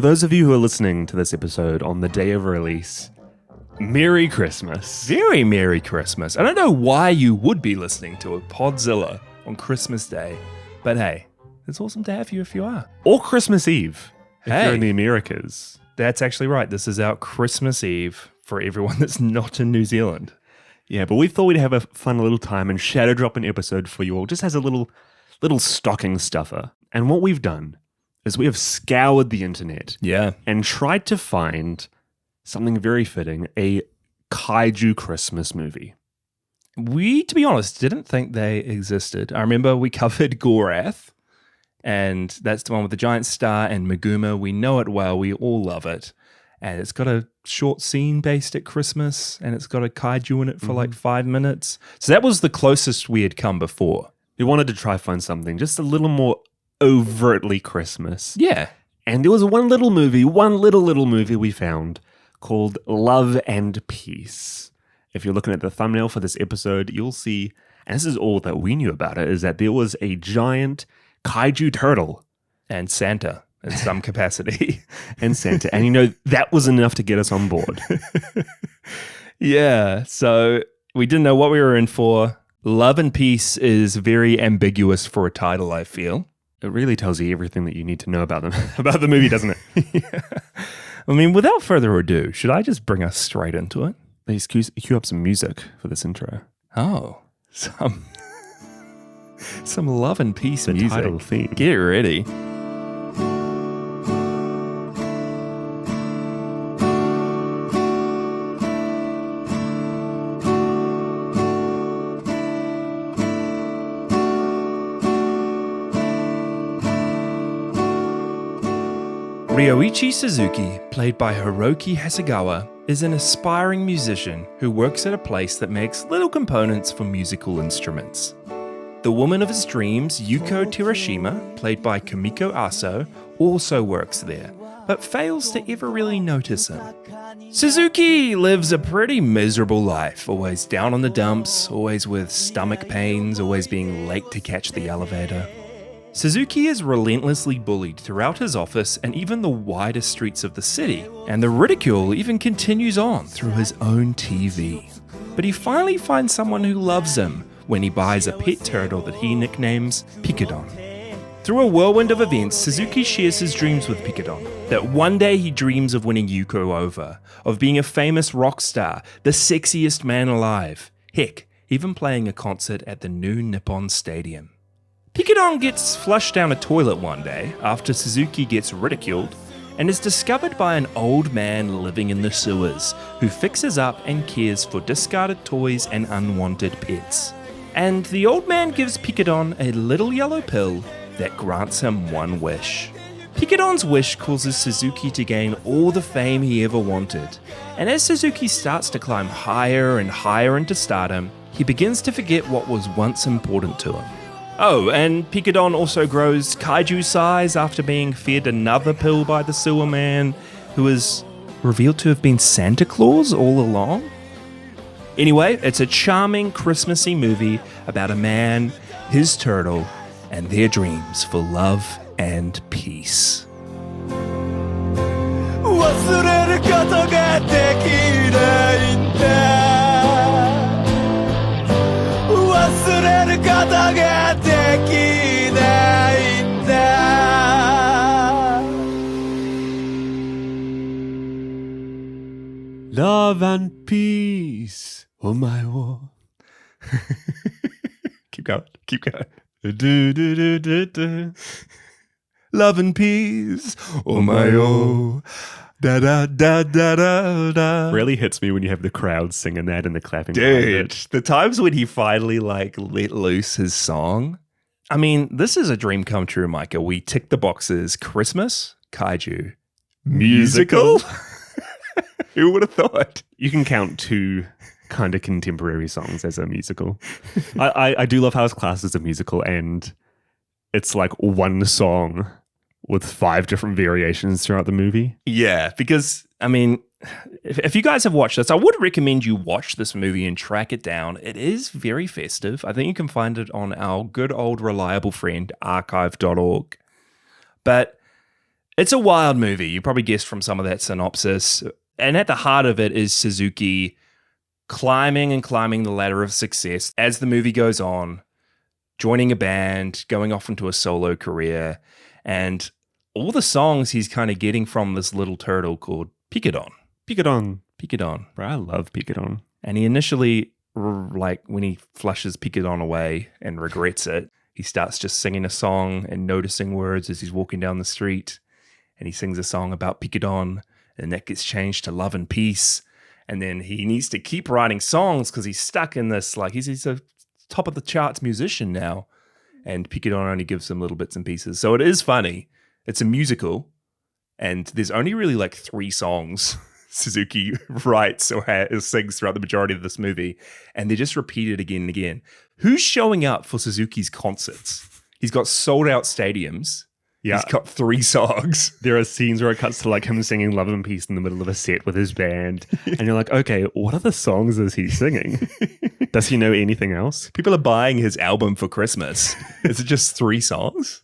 For those of you who are listening to this episode on the day of release, Merry Christmas. Very Merry Christmas. I don't know why you would be listening to a Podzilla on Christmas Day, but hey, it's awesome to have you if you are. Or Christmas Eve, if Hey. you're in the Americas. That's actually right. This is our Christmas Eve for everyone that's not in New Zealand. Yeah, but we thought we'd have a fun little time and shadow drop an episode for you all, just as a little stocking stuffer. And what we've done is we have scoured the internet Yeah. and tried to find something very fitting, a Kaiju Christmas movie. We, to be honest, didn't think they existed. I remember we covered Gorath, and that's the one with the giant star and Meguma. We know it well. We all love it. And it's got a short scene based at Christmas, and it's got a kaiju in it for like 5 minutes. So that was the closest we had come before. We wanted to try find something just a little more overtly Christmas. Yeah. And there was one little movie we found called Love and Peace. If you're looking at the thumbnail for this episode, you'll see, and this is all that we knew about it, is that there was a giant kaiju turtle. And Santa in some capacity. And Santa. And you know, that was enough to get us on board. Yeah. So we didn't know what we were in for. Love and Peace is very ambiguous for a title, I feel. It really tells you everything that you need to know about them, about the movie, doesn't it? Yeah. I mean, without further ado, should I just bring us straight into it? Please cue up some music for this intro. Oh, some Love and Peace The music. title theme. Get ready. Ryoichi Suzuki, played by Hiroki Hasegawa, is an aspiring musician who works at a place that makes little components for musical instruments. The woman of his dreams, Yuko Terashima, played by Kumiko Aso, also works there, but fails to ever really notice him. Suzuki lives a pretty miserable life, always down on the dumps, always with stomach pains, always being late to catch the elevator. Suzuki is relentlessly bullied throughout his office and even the wider streets of the city, and the ridicule even continues on through his own TV. But he finally finds someone who loves him when he buys a pet turtle that he nicknames Picadon. Through a whirlwind of events, Suzuki shares his dreams with Picadon, that one day he dreams of winning Yuko over, of being a famous rock star, the sexiest man alive, heck, even playing a concert at the new Nippon Stadium. Picadon gets flushed down a toilet one day after Suzuki gets ridiculed and is discovered by an old man living in the sewers who fixes up and cares for discarded toys and unwanted pets. And the old man gives Picadon a little yellow pill that grants him one wish. Picadon's wish causes Suzuki to gain all the fame he ever wanted, and as Suzuki starts to climb higher and higher into stardom, he begins to forget what was once important to him. Oh, and Picadon also grows kaiju size after being fed another pill by the sewer man, who is revealed to have been Santa Claus all along. Anyway, it's a charming Christmassy movie about a man, his turtle, and their dreams for love and peace. 忘れることができないんだ忘れることができないんだ Love and peace, oh my war. Keep going. Do, do, do, do, do. Love and peace, oh my oh. Da da da da da da. Really hits me when you have the crowd singing that and the clapping. Dude, the times when he finally let loose his song. I mean, this is a dream come true, Micah. We tick the boxes: Christmas, kaiju, musical. Who would have thought? You can count two kind of contemporary songs as a musical. I do love how it's classed as a musical, and it's like one song with 5 different variations throughout the movie. Yeah, because, I mean, if you guys have watched this, I would recommend you watch this movie and track it down. It is very festive. I think you can find it on our good old reliable friend, archive.org. But It's a wild movie. You probably guessed from some of that synopsis. And at the heart of it is Suzuki climbing and climbing the ladder of success as the movie goes on, joining a band, going off into a solo career, and all the songs he's kind of getting from this little turtle called Picadon. Picadon. Bro, I love Picadon. And he initially, like when he flushes Picadon away and regrets it, he starts just singing a song and noticing words as he's walking down the street. And he sings a song about Picadon, and that gets changed to Love and Peace. And then he needs to keep writing songs because he's stuck in this, like he's a top of the charts musician now. And Picadon only gives him little bits and pieces. So it is funny. It's a musical, and there's only really like 3 songs Suzuki writes or sings throughout the majority of this movie, and they're just repeated again and again. Who's showing up for Suzuki's concerts? He's got sold out stadiums. Yeah. He's got 3 songs. There are scenes where it cuts to like him singing Love and Peace in the middle of a set with his band. And you're like, okay, what other songs is he singing? Does he know anything else? People are buying his album for Christmas. Is it just 3 songs?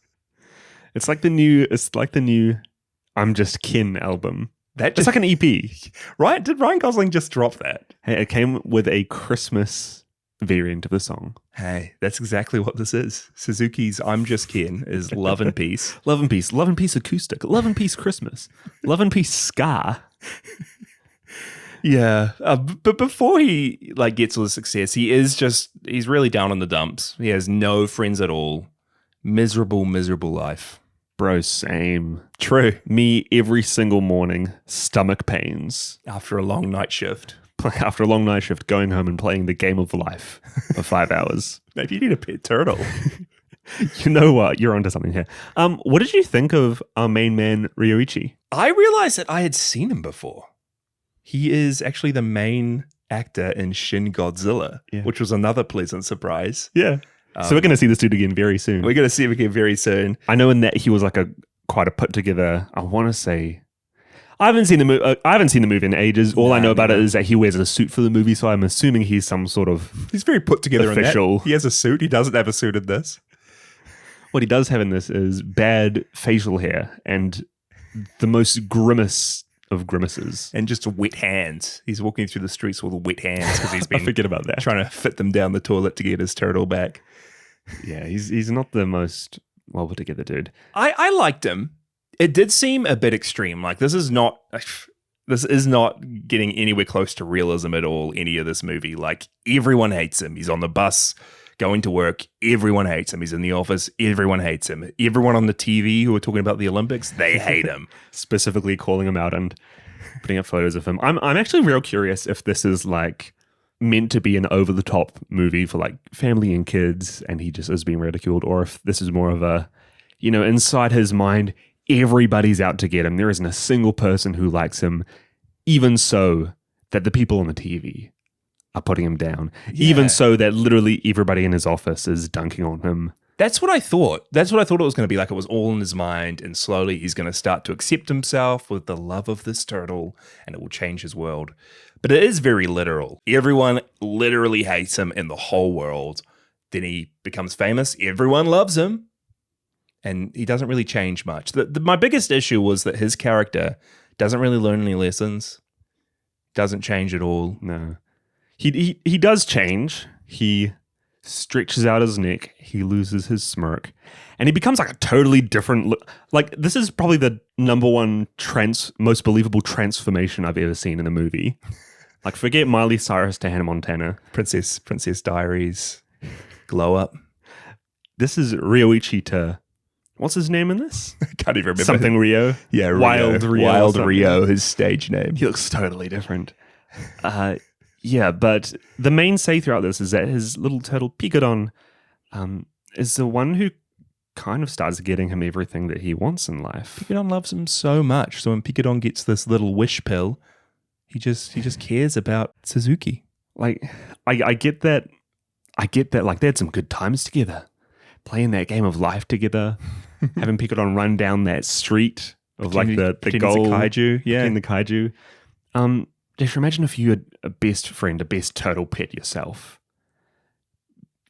It's like the new I'm Just Kin album. It's like an EP. Right? Did Ryan Gosling just drop that? Hey, it came with a Christmas variant of the song. Hey, that's exactly what this is. Suzuki's I'm Just Ken is Love and Peace. Love and Peace. Love and Peace acoustic. Love and Peace Christmas. Love and Peace ska. Yeah. But before he like gets all the success, he's really down in the dumps. He has no friends at all. Miserable life. Bro, same. True. Me every single morning, stomach pains. After a long night shift. After a long night shift, going home and playing the game of life for 5 hours. Maybe you need a pet turtle. You know what? You're onto something here. What did you think of our main man, Ryoichi? I realized that I had seen him before. He is actually the main actor in Shin Godzilla, which was another pleasant surprise. Yeah. So we're going to see this dude again very soon. We're going to see him again very soon. I know in that he was like quite a put together, I want to say, I haven't seen the movie in ages. All I know about it is that he wears a suit for the movie, so I'm assuming he's some sort of He's very put together official. In that. He has a suit. He doesn't have a suit in this. What he does have in this is bad facial hair and the most grimace of grimaces. And just wet hands. He's walking through the streets with wet hands because he's been forget about that. Trying to fit them down the toilet to get his turtle back. Yeah, he's not the most well put together dude. I liked him. It did seem a bit extreme. Like this is not getting anywhere close to realism at all, any of this movie. Like everyone hates him. He's on the bus going to work. Everyone hates him. He's in the office. Everyone hates him. Everyone on the TV who are talking about the Olympics, they hate him. Specifically calling him out and putting up photos of him. I'm actually real curious if this is like meant to be an over-the-top movie for like family and kids and he just is being ridiculed, or if this is more of a, inside his mind, everybody's out to get him. There isn't a single person who likes him, even so that the people on the TV are putting him down. Yeah. Even so that literally everybody in his office is dunking on him. That's what I thought. That's what I thought it was going to be like. It was all in his mind, and slowly he's going to start to accept himself with the love of this turtle, and it will change his world. But it is very literal. Everyone literally hates him in the whole world. Then he becomes famous. Everyone loves him. And he doesn't really change much. My biggest issue was that his character doesn't really learn any lessons. Doesn't change at all. No. He does change. He stretches out his neck. He loses his smirk. And he becomes like a totally different like this is probably the number one most believable transformation I've ever seen in a movie. Like forget Miley Cyrus to Hannah Montana. Princess Diaries. Glow Up. This is Ryoichi to what's his name in this? I can't even remember. Something Rio. Yeah, Rio. Wild Rio, his stage name. He looks totally different. Yeah, but the main say throughout this is that his little turtle Picadon is the one who kind of starts getting him everything that he wants in life. Picadon loves him so much. So when Picadon gets this little wish pill, he just cares about Suzuki. Like I get that. Like they had some good times together, playing that game of life together, having Picadon run down that street of like the goal kaiju, the kaiju. Just imagine if you had a best friend, a best turtle pet yourself.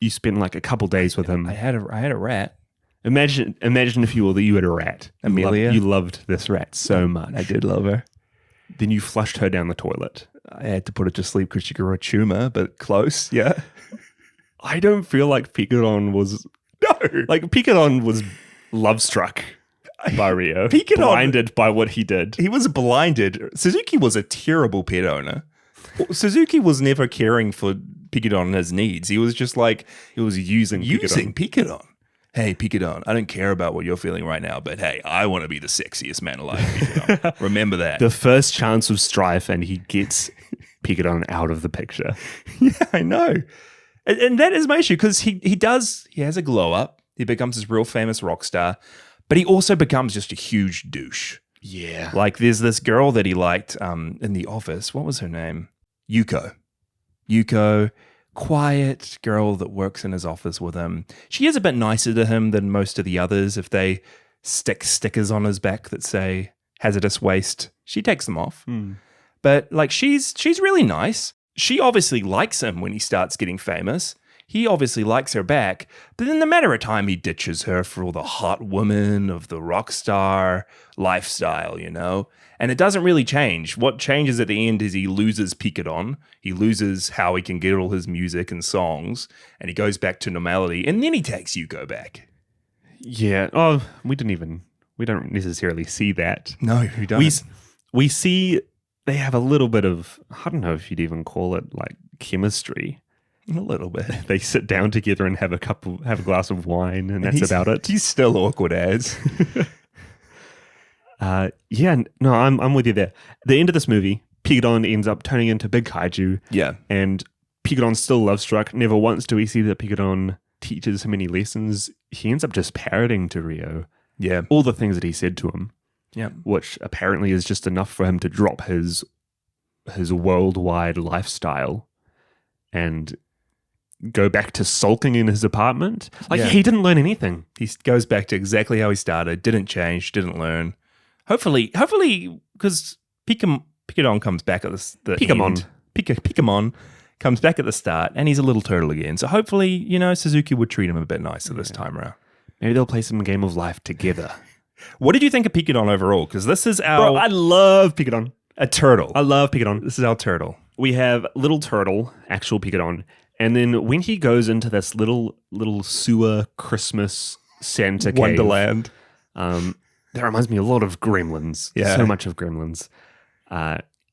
You spend like a couple days with him. I had a rat. Imagine if you had a rat. Amelia? You loved this rat so much. I did love her. Then you flushed her down the toilet. I had to put her to sleep because she grew a tumor, but close, yeah. I don't feel like Picadon was... No. Like, Picadon was love-struck by Rio. Picadon- blinded by what he did. He was blinded. Suzuki was a terrible pet owner. Suzuki was never caring for Picadon and his needs. He was just like... He was using Picadon. Hey, Picadon, I don't care about what you're feeling right now, but hey, I want to be the sexiest man alive, Picadon. Remember that. The first chance of strife, and he gets Picadon out of the picture. Yeah, I know. And that is my issue, because he has a glow up. He becomes this real famous rock star, but he also becomes just a huge douche. Yeah. Like there's this girl that he liked in the office. What was her name? Yuko. Quiet girl that works in his office with him. She is a bit nicer to him than most of the others. If they stick stickers on his back that say hazardous waste, she takes them off. But like she's really nice. She obviously likes him when he starts getting famous. He obviously likes her back, but in the matter of time, he ditches her for all the hot woman of the rock star lifestyle, you know? And it doesn't really change. What changes at the end is he loses Picadon. He loses how he can get all his music and songs, and he goes back to normality, and then he takes Yuko back. Yeah. Oh, we don't necessarily see that. No, we don't. We see they have a little bit of, I don't know if you'd even call it like chemistry. A little bit. They sit down together and have a glass of wine, and that's about it. He's still awkward as. Yeah, no, I'm with you there. The end of this movie, Picadon ends up turning into Big Kaiju. Yeah. And Picadon's still love-struck. Never once do we see that Picadon teaches him any lessons. He ends up just parroting to Rio. Yeah. All the things that he said to him. Yeah. Which apparently is just enough for him to drop his worldwide lifestyle and go back to sulking in his apartment. Like, Yeah. he didn't learn anything. He goes back to exactly how he started, didn't change, didn't learn. Hopefully, because Picadon comes back at the Picamon. end. Picamon comes back at the start, and he's a little turtle again. So hopefully, you know, Suzuki would treat him a bit nicer this time around. Maybe they'll play some Game of Life together. What did you think of Picadon overall? Because this is our... Bro, I love Picadon. a turtle. I love Picadon. This is our turtle. We have little turtle, actual Picadon, and then when he goes into this little sewer Christmas Santa cave, Wonderland. that reminds me a lot of Gremlins. Yeah. So much of Gremlins.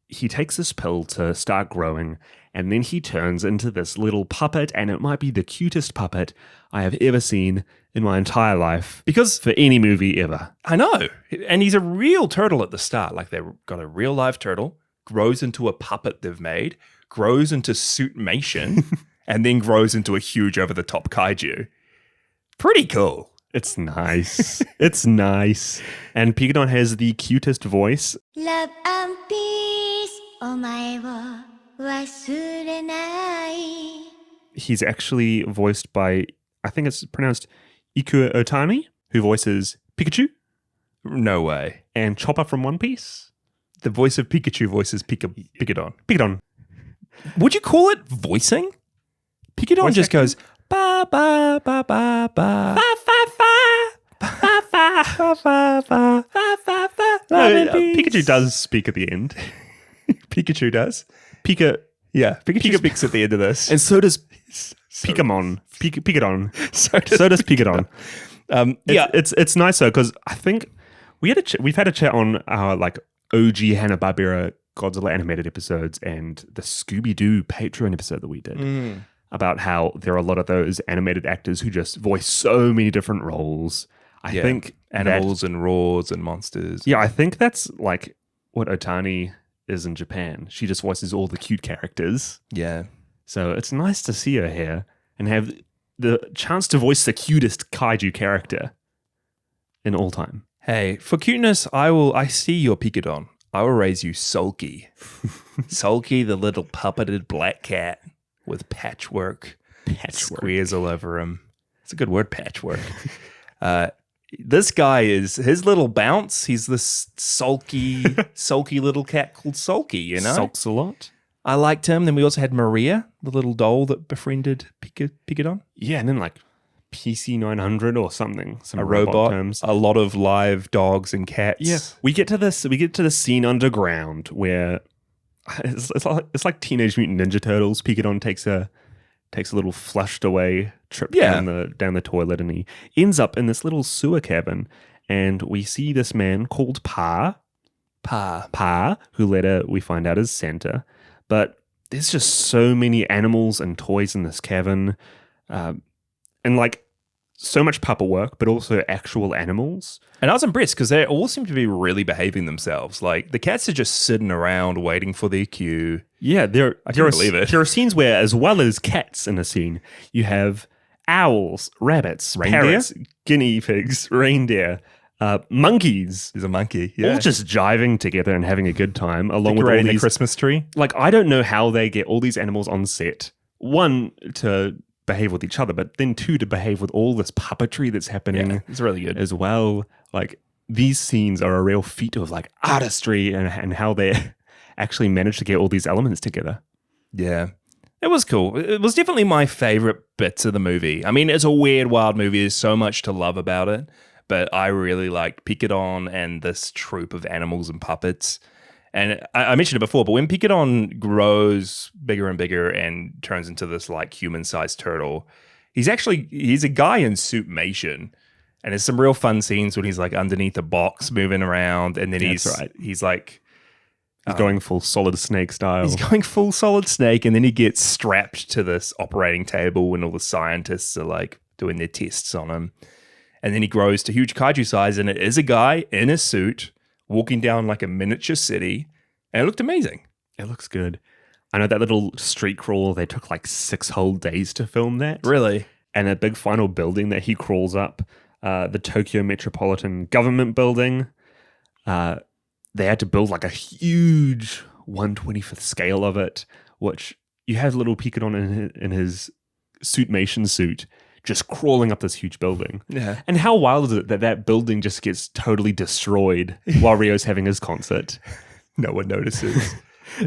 He takes this pill to start growing, and then he turns into this little puppet, and it might be the cutest puppet I have ever seen in my entire life. Because for any movie ever. I know. And he's a real turtle at the start. Like they've got a real live turtle, grows into a puppet they've made, grows into suitmation, and then grows into a huge over-the-top kaiju. Pretty cool. It's nice. It's nice. And Picadon has the cutest voice. Love and peace お前を忘れない He's actually voiced by, I think it's pronounced Iku Otani, who voices Pikachu No way. and Chopper from One Piece. The voice of Pikachu voices Picadon. Picadon. Would you call it voicing? Picadon Voice just acting? goes ba ba ba ba ba ba ba ba ba ba ba. No, Pikachu does speak at the end. Pikachu does. Pika, Yeah, Pikachu speaks at the end of this. and so does Picamon. Picadon. so So does Picadon. yeah, It's nice though, because I think we've had a chat on our like OG Hanna-Barbera Godzilla animated episodes and the Scooby-Doo Patreon episode that we did about how there are a lot of those animated actors who just voice so many different roles. I think animals and roars and monsters. I think that's like what Otani is in Japan. She just voices all the cute characters. Yeah. So it's nice to see her here and have the chance to voice the cutest kaiju character in all time. Hey, for cuteness, I see your Picadon. I will raise you Sulky. Sulky, the little puppeted black cat with patchwork squares all over him. It's a good word, patchwork. This guy is his little bounce. He's this sulky little cat called Sulky, you know? Sulks a lot. I liked him. Then we also had Maria, the little doll that befriended Picadon. Yeah, and then like PC 900 or something. Some A robot, terms. a lot of live dogs and cats. Yeah, we get to the scene underground where it's like Teenage Mutant Ninja Turtles. Picadon takes a little flushed away trip down the toilet, and he ends up in this little sewer cabin. And we see this man called Pa, who later we find out is Santa. But there's just so many animals and toys in this cabin, and like so much puppet work, but also actual animals. And I was impressed because they all seem to be really behaving themselves. Like the cats are just sitting around waiting for their cue. Yeah, I can't believe it. There are scenes where, as well as cats in a scene, you have owls, rabbits, Reindeer? parrots, guinea pigs, reindeer, monkeys. There's a monkey. Yeah. All just jiving together and having a good time, along with all Decorating these the Christmas tree. Like, I don't know how they get all these animals on set. One, to behave with each other, but then two, to behave with all this puppetry that's happening. Yeah, it's really good. As well. Like, these scenes are a real feat of like artistry and how they actually managed to get all these elements together. Yeah. It was cool. It was definitely my favorite bits of the movie. I mean, it's a weird, wild movie. There's so much to love about it. But I really liked Picadon and this troupe of animals and puppets. And I mentioned it before, but when Picadon grows bigger and bigger and turns into this like human-sized turtle, he's a guy in suitmation. And there's some real fun scenes when he's like underneath a box moving around, and then he's going full Solid Snake style. He's going full Solid Snake, and then he gets strapped to this operating table when all the scientists are like doing their tests on him. And then he grows to huge kaiju size, and it is a guy in a suit walking down like a miniature city, and it looked amazing. It looks good. I know that little street crawl, they took like 6 whole days to film that. Really? And that big final building that he crawls up, the Tokyo Metropolitan Government Building, they had to build like a huge 1/25th scale of it, which you have little Picadon in his suitmation suit just crawling up this huge building. Yeah. And how wild is it that building just gets totally destroyed while Rio's having his concert? No one notices.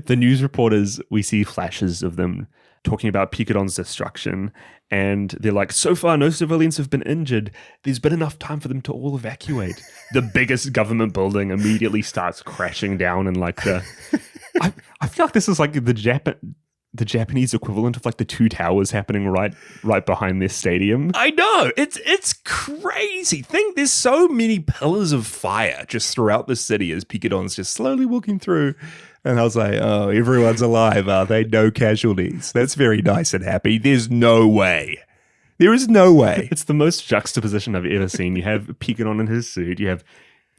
The news reporters, we see flashes of them talking about Picadon's destruction, and they're like, so far no civilians have been injured. There's been enough time for them to all evacuate. The biggest government building immediately starts crashing down, and like I feel like this is like the Japanese equivalent of like the 2 towers happening right behind this stadium. I know. It's crazy. There's so many pillars of fire just throughout the city as Picadon's just slowly walking through. And I was like, oh, everyone's alive, are they? No casualties. That's very nice and happy. There's no way. There is no way. It's the most juxtaposition I've ever seen. You have Picadon in his suit. You have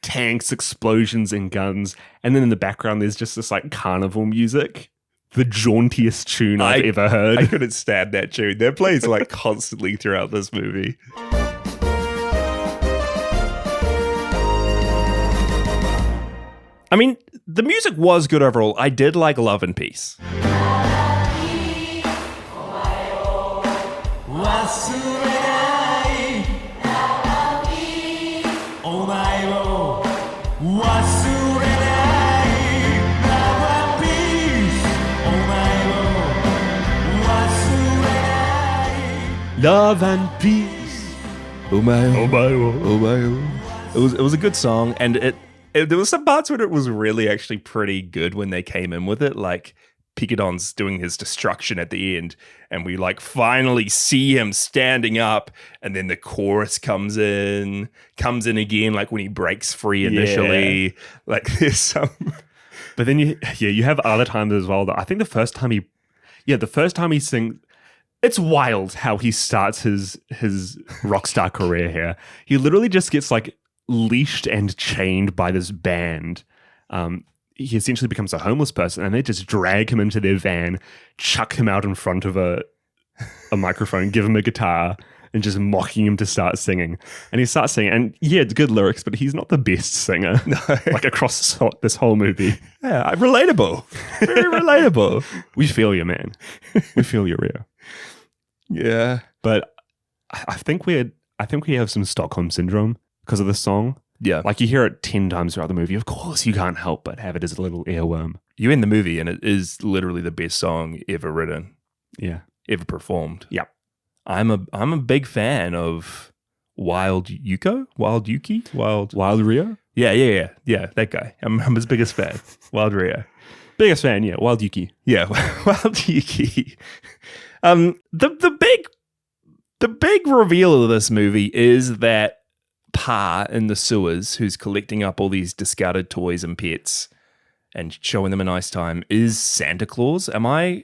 tanks, explosions, and guns. And then in the background, there's just this like carnival music. The jauntiest tune I've ever heard. I couldn't stand that tune. That plays like constantly throughout this movie. I mean, the music was good overall. I did like Love and Peace. Love and peace. Oh my, oh my, oh my. It was a good song, and there was some parts where it was really actually pretty good when they came in with it, like Picadon's doing his destruction at the end, and we like finally see him standing up, and then the chorus comes in again, like when he breaks free initially. Yeah. Like there's some, but then you have other times as well. That I think the first time he sings. It's wild how he starts his rock star career here. He literally just gets like leashed and chained by this band. He essentially becomes a homeless person, and they just drag him into their van, chuck him out in front of a microphone, give him a guitar, and just mocking him to start singing. And he starts singing, and yeah, it's good lyrics, but he's not the best singer. No. Like across this whole movie. Yeah, relatable. Very relatable. We feel you, man. We feel you, Rio. Yeah, but I think we have some Stockholm syndrome because of this song. Yeah, like you hear it 10 times throughout the movie. Of course, you can't help but have it as a little earworm. You're in the movie, and it is literally the best song ever written. Yeah, ever performed. Yeah, I'm a big fan of Wild Yuki. Wild Rio? Yeah, that guy. I'm his biggest fan. Wild Rio. Biggest fan, yeah. Wild Yuki. Yeah, Wild Yuki. The big reveal of this movie is that Pa in the sewers, who's collecting up all these discarded toys and pets and showing them a nice time, is Santa Claus. Am I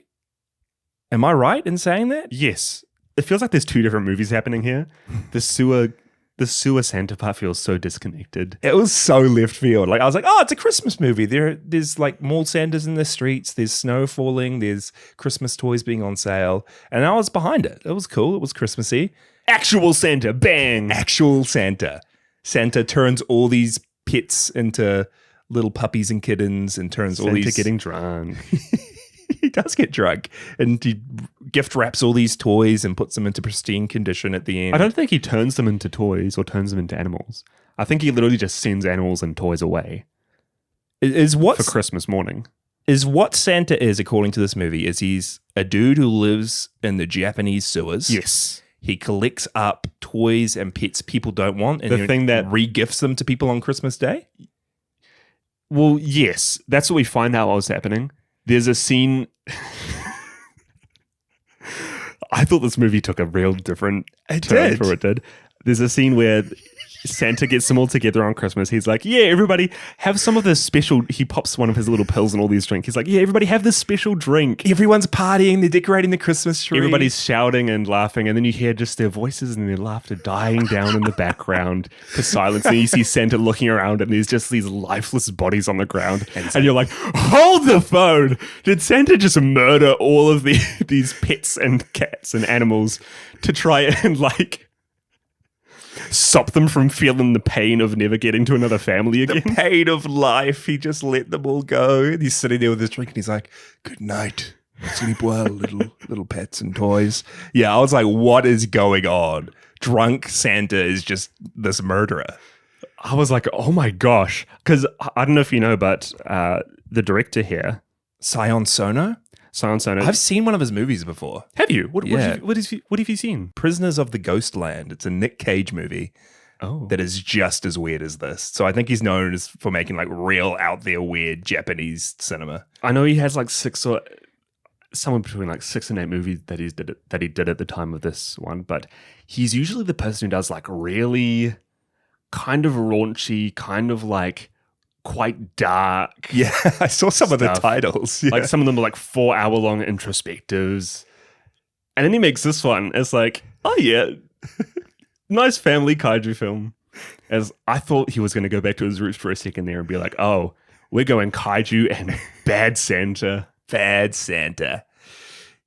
right in saying that? Yes. It feels like there's two different movies happening here. The sewer Santa part feels so disconnected. It was so left field. Like I was like, oh, it's a Christmas movie. There's like mall Santas in the streets. There's snow falling. There's Christmas toys being on sale. And I was behind it. It was cool. It was Christmassy. Actual Santa, bang! Actual Santa. Santa turns all these pets into little puppies and kittens and turns all these... Santa getting drunk. He does get drunk. And he gift wraps all these toys and puts them into pristine condition at the end. I don't think he turns them into toys or turns them into animals. I think he literally just sends animals and toys away. For Christmas morning. Is what Santa is, according to this movie, is he's a dude who lives in the Japanese sewers. Yes. He collects up toys and pets people don't want and the thing that re-gifts them to people on Christmas Day? Well, yes. That's what we find out what was happening. There's a scene... I thought this movie took a real different turn for what it did. There's a scene where Santa gets them all together on Christmas. He's like, yeah, everybody have some of this special... He pops one of his little pills and all these drinks. He's like, yeah, everybody have this special drink. Everyone's partying. They're decorating the Christmas tree. Everybody's shouting and laughing. And then you hear just their voices and their laughter dying down in the background to silence. And you see Santa looking around and there's just these lifeless bodies on the ground. And you're like, hold the phone. Did Santa just murder all of these pets and cats and animals to try and like... stop them from feeling the pain of never getting to another family again? The pain of life. He just let them all go. And he's sitting there with his drink and he's like, good night. Sleep well, little pets and toys. Yeah, I was like, what is going on? Drunk Santa is just this murderer. I was like, oh my gosh. Because I don't know if you know, but the director here, Sion Sono? I've seen one of his movies before. Have you? What have you seen? Prisoners of the Ghostland. It's a Nick Cage movie that is just as weird as this. So I think he's known for making like real out there weird Japanese cinema. I know he has like somewhere between like 6 and 8 movies that he did at the time of this one, but he's usually the person who does like really kind of raunchy, kind of like quite dark. Yeah, I saw some of the titles. Yeah. Like some of them are like 4-hour-long introspectives. And then he makes this one. It's like, oh yeah, nice family kaiju film. As I thought he was going to go back to his roots for a second there and be like, oh, we're going kaiju and bad Santa. Bad Santa.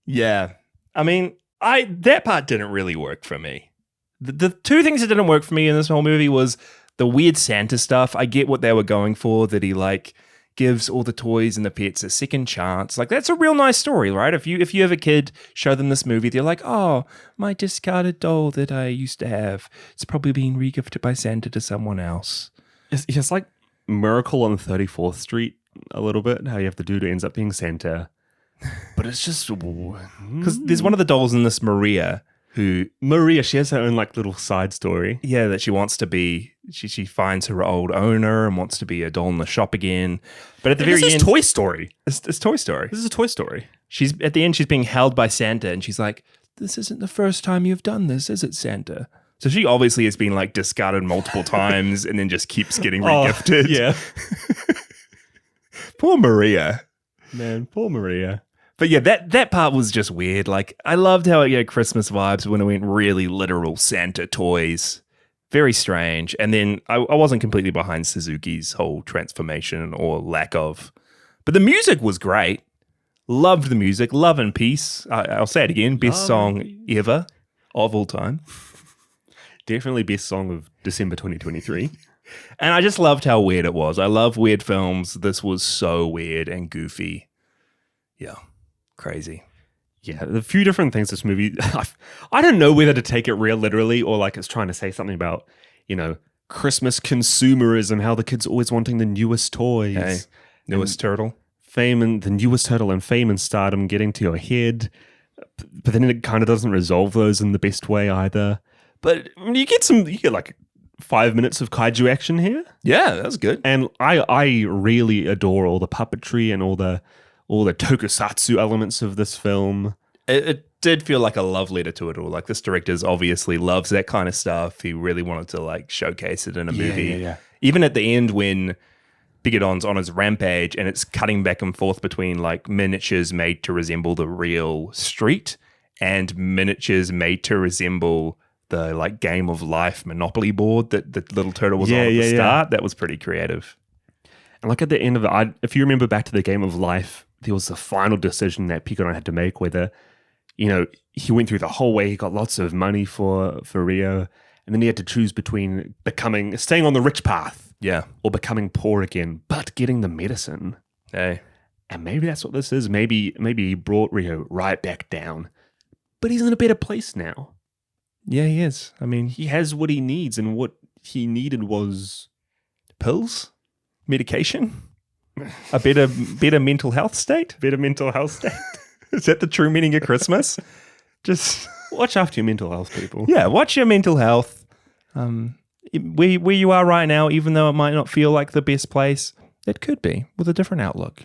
Yeah. I mean, that part didn't really work for me. The two things that didn't work for me in this whole movie was the weird Santa stuff. I get what they were going for, that he like gives all the toys and the pets a second chance. Like that's a real nice story, right? If you have a kid, show them this movie, they're like, oh, my discarded doll that I used to have, it's probably being regifted by Santa to someone else. It's like Miracle on 34th Street a little bit, how you have the dude who ends up being Santa. But it's just... Because there's one of the dolls in this, Maria, she has her own like little side story. Yeah, that she wants to be... She finds her old owner and wants to be a doll in the shop again. But at the very end... This is Toy Story. It's Toy Story. This is a Toy Story. At the end, she's being held by Santa and she's like, this isn't the first time you've done this, is it, Santa? So she obviously has been like discarded multiple times and then just keeps getting regifted. Yeah. Poor Maria. Man, poor Maria. But yeah, that part was just weird. Like, I loved how it gave Christmas vibes when it went really literal Santa toys. Very strange. And then I wasn't completely behind Suzuki's whole transformation or lack of. But the music was great. Loved the music. Love and Peace. I'll say it again. Best song ever of all time. Definitely best song of December 2023. And I just loved how weird it was. I love weird films. This was so weird and goofy. Yeah. Crazy. Yeah, a few different things this movie. I don't know whether to take it real literally or like it's trying to say something about, Christmas consumerism, how the kids always wanting the newest toys. Hey, newest turtle. The newest turtle and fame and stardom getting to your head. but then it kind of doesn't resolve those in the best way either. But you get like 5 minutes of kaiju action here. Yeah, that's good. And I really adore all the puppetry and all the tokusatsu elements of this film. It did feel like a love letter to it all. Like this director obviously loves that kind of stuff. He really wanted to like showcase it in a movie. Yeah. Even at the end when Bigodon's on his rampage and it's cutting back and forth between like miniatures made to resemble the real street and miniatures made to resemble the like Game of Life Monopoly board that the little turtle was on at the start. That was pretty creative. And like at the end of it, if you remember back to the Game of Life, there was the final decision that Bigodon had to make whether, he went through the whole way, he got lots of money for Rio, and then he had to choose between staying on the rich path, or becoming poor again, but getting the medicine. Hey. And maybe that's what this is. Maybe he brought Rio right back down. But he's in a better place now. Yeah, he is. I mean, he has what he needs, and what he needed was pills, medication, a better mental health state. Better mental health state. Is that the true meaning of Christmas? Just watch after your mental health, people. Yeah, watch your mental health. Where you are right now, even though it might not feel like the best place, it could be with a different outlook,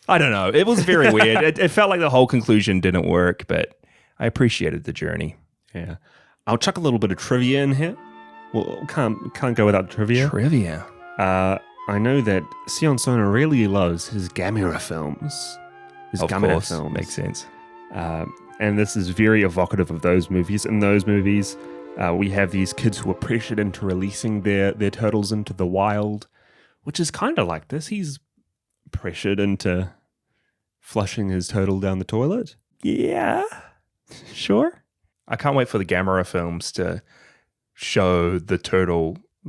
I don't know. It was very weird. It felt like the whole conclusion didn't work, but I appreciated the journey. Yeah. I'll chuck a little bit of trivia in here. Well, can't go without trivia. Trivia. I know that Sion Sona really loves his Gamera films. Of course, makes sense. And this is very evocative of those movies. In those movies, we have these kids who are pressured into releasing their turtles into the wild, which is kind of like this. He's pressured into flushing his turtle down the toilet. Yeah, sure. I can't wait for the Gamera films to show the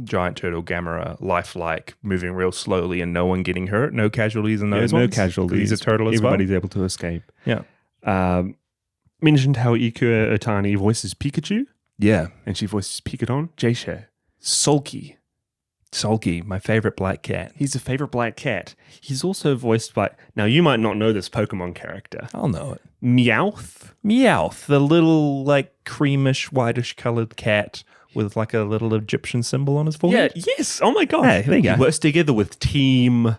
giant turtle Gamera lifelike, moving real slowly and no one getting hurt. No casualties in those ones. No casualties. He's a turtle as well. Everybody's able to escape. Yeah. Mentioned how Ikuo Otani voices Pikachu. Yeah. And she voices Picodon. Jaysha. Sulky. Sulky, my favorite black cat. He's a favorite black cat. He's also voiced by... Now, you might not know this Pokemon character. I'll know it. Meowth. Meowth, the little, like, creamish, whitish colored cat with, like, a little Egyptian symbol on his forehead. Yeah, yes. Oh, my God. Hey, there you go. He works together with Team...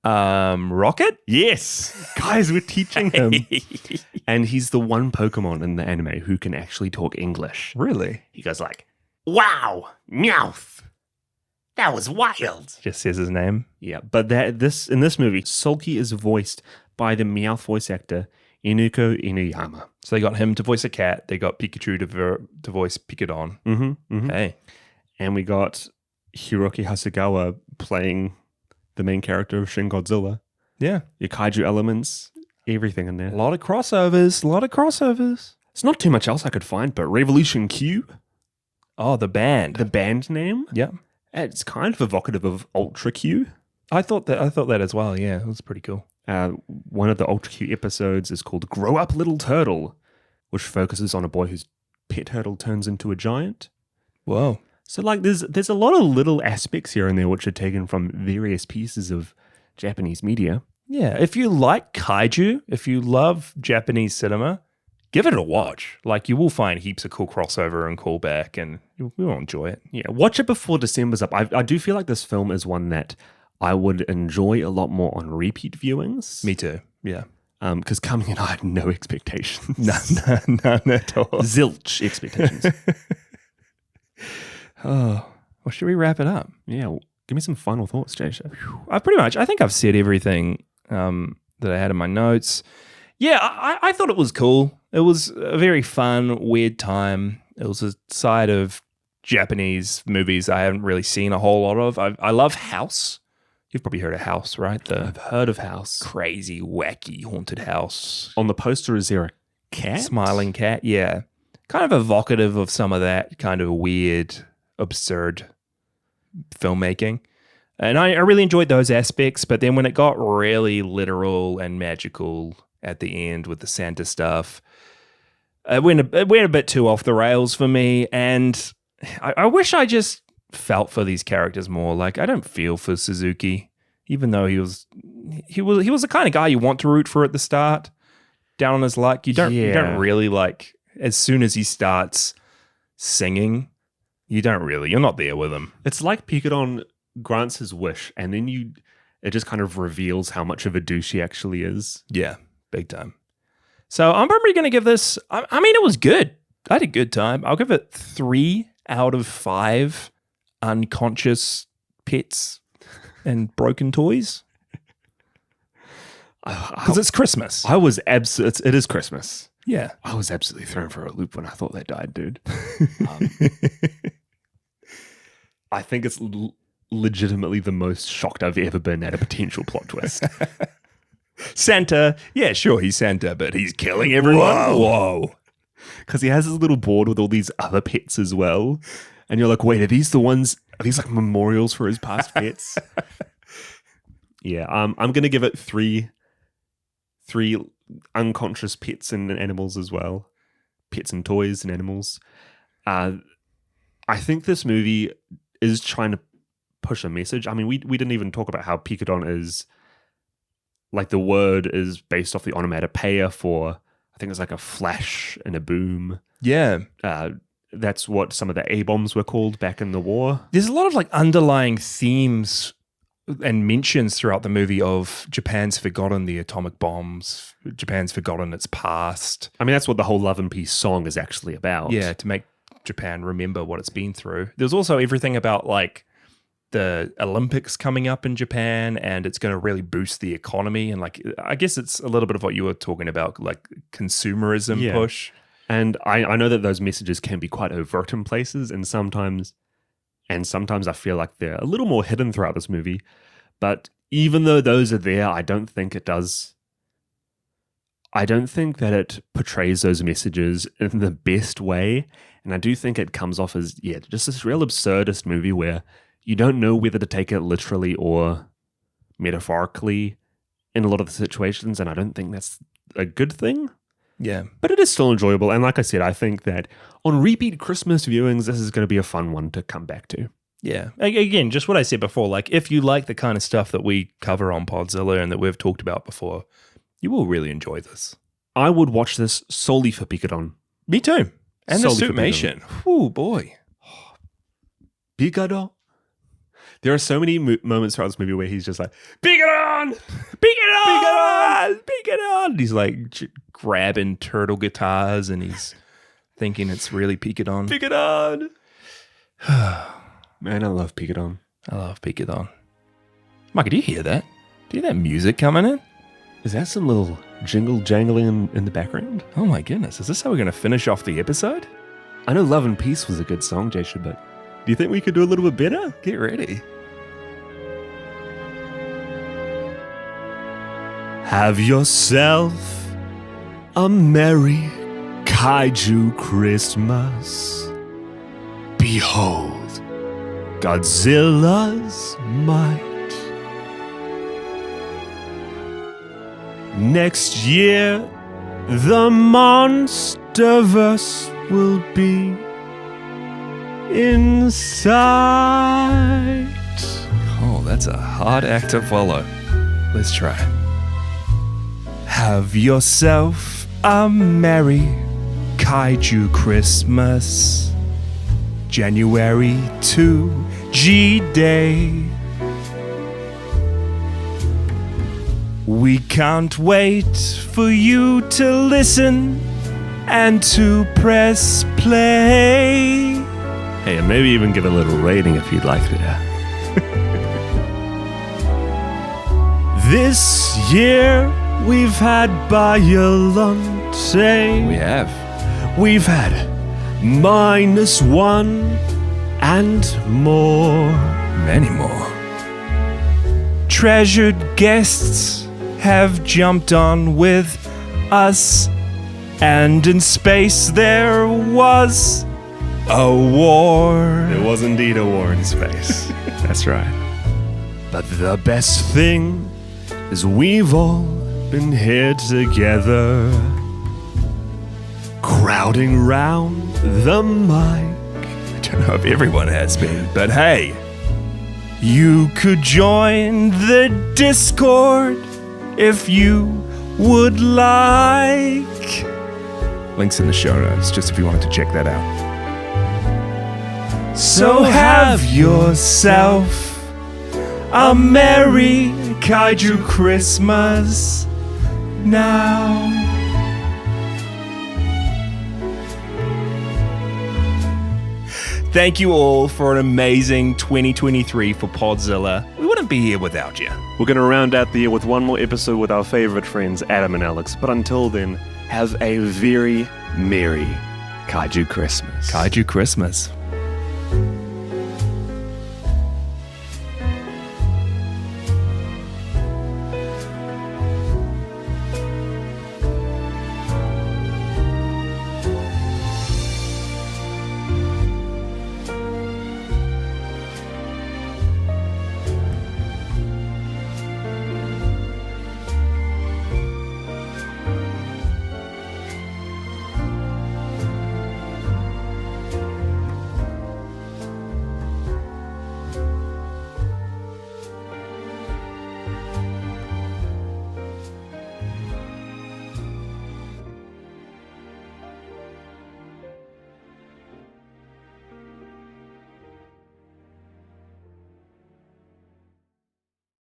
Rocket? Yes. Guys, we're teaching him. And he's the one Pokemon in the anime who can actually talk English. Really? He goes like, wow, Meowth. That was wild. Just says his name. Yeah, but in this movie, Sulky is voiced by the Meowth voice actor, Inuko Inuyama. So they got him to voice a cat. They got Pikachu to voice Picodon. Mm-hmm. Hey. And we got Hiroki Hasegawa playing the main character of Shin Godzilla. Yeah. Your kaiju elements, everything in there. A lot of crossovers. It's not too much else I could find, but Revolution Q. Oh, the band. The band name? Yeah. It's kind of evocative of Ultra Q. I thought that as well. Yeah, it was pretty cool. One of the Ultra Q episodes is called Grow Up Little Turtle, which focuses on a boy whose pet turtle turns into a giant. Whoa. So like there's a lot of little aspects here and there which are taken from various pieces of Japanese media. Yeah, if you like kaiju, if you love Japanese cinema, give it a watch. Like you will find heaps of cool crossover and callback, and you will enjoy it. Yeah, watch it before December's up. I do feel like this film is one that I would enjoy a lot more on repeat viewings. Me too. Yeah. Because coming in, I had no expectations. None at all. Zilch expectations. Oh, well, should we wrap it up? Yeah, well, give me some final thoughts, Jaysha. I think I've said everything that I had in my notes. Yeah, I thought it was cool. It was a very fun, weird time. It was a side of Japanese movies I haven't really seen a whole lot of. I love House. You've probably heard of House, right? I've heard of House. Crazy, wacky, haunted house. On the poster, is there a cat? Smiling cat, yeah. Kind of evocative of some of that kind of weird, absurd filmmaking. And I really enjoyed those aspects, but then when it got really literal and magical at the end with the Santa stuff, it went a bit too off the rails for me, and I wish I just felt for these characters more. Like, I don't feel for Suzuki, even though he was the kind of guy you want to root for at the start. down on his luck. You don't Yeah. really like, as soon as he starts singing, you're not there with him. It's like Picadon grants his wish, and then it just kind of reveals how much of a douche he actually is. Yeah, big time. So I'm probably going to give this, I mean, it was good. I had a good time. I'll give it 3 out of 5 unconscious pets and broken toys. Because it's Christmas. I was it is Christmas. Yeah. I was absolutely thrown for a loop when I thought they died, dude. I think it's legitimately the most shocked I've ever been at a potential plot twist. Santa, yeah, sure, he's Santa, but he's killing everyone. Whoa. Because he has his little board with all these other pets as well. And you're like, wait, are these like memorials for his past pets? Yeah, I'm going to give it three unconscious pets and animals as well. Pets and toys and animals. I think this movie is trying to push a message. I mean, we didn't even talk about how Picadon is, like, the word is based off the onomatopoeia for, I think it's like a flash and a boom. Yeah. That's what some of the A-bombs were called back in the war. There's a lot of like underlying themes and mentions throughout the movie of Japan's forgotten the atomic bombs. Japan's forgotten its past. I mean, that's what the whole Love and Peace song is actually about. Yeah, to make Japan remember what it's been through. There's also everything about like the Olympics coming up in Japan, and it's going to really boost the economy. And like, I guess it's a little bit of what you were talking about, like consumerism push. And I know that those messages can be quite overt in places, and sometimes I feel like they're a little more hidden throughout this movie. But even though those are there, I don't think that it portrays those messages in the best way. And I do think it comes off as, just this real absurdist movie where you don't know whether to take it literally or metaphorically in a lot of the situations. And I don't think that's a good thing. Yeah. But it is still enjoyable. And like I said, I think that on repeat Christmas viewings, this is going to be a fun one to come back to. Yeah. Again, just what I said before, like if you like the kind of stuff that we cover on Podzilla and that we've talked about before, you will really enjoy this. I would watch this solely for Picadon. Me too. And Solely the for suitmation. Oh, boy. Picadon. There are so many moments throughout this movie where he's just like, Picadon! Picadon! Picadon! He's like grabbing turtle guitars and he's thinking it's really Picadon. Picadon! Man, I love Picadon. I love Picadon. Mike, do you hear that? Do you hear that music coming in? Is that some little jingle jangling in the background? Oh my goodness. Is this how we're going to finish off the episode? I know Love and Peace was a good song, Jason, but do you think we could do a little bit better? Get ready. Have yourself a merry Kaiju Christmas. Behold Godzilla's might. Next year, the monsterverse will be in sight. Oh, that's a hard act to follow. Let's try. Have yourself a merry Kaiju Christmas. January 2 G-Day. We can't wait for you to listen and to press play. Hey, and maybe even give a little rating if you'd like to. This year, we've had Biollante. We have. We've had -1 and more. Many more. Treasured guests have jumped on with us, and in space there was a war. There was indeed a war in space. That's right. But the best thing is we've all been here together, crowding round the mic. I don't know if everyone has been, but hey, you could join the Discord if you would like. Links in the show notes, just if you wanted to check that out. So have yourself a merry Kaiju Christmas now. Thank you all for an amazing 2023 for Podzilla. We wouldn't be here without you. We're going to round out the year with one more episode with our favorite friends, Adam and Alex. But until then, have a very merry Kaiju Christmas. Kaiju Christmas.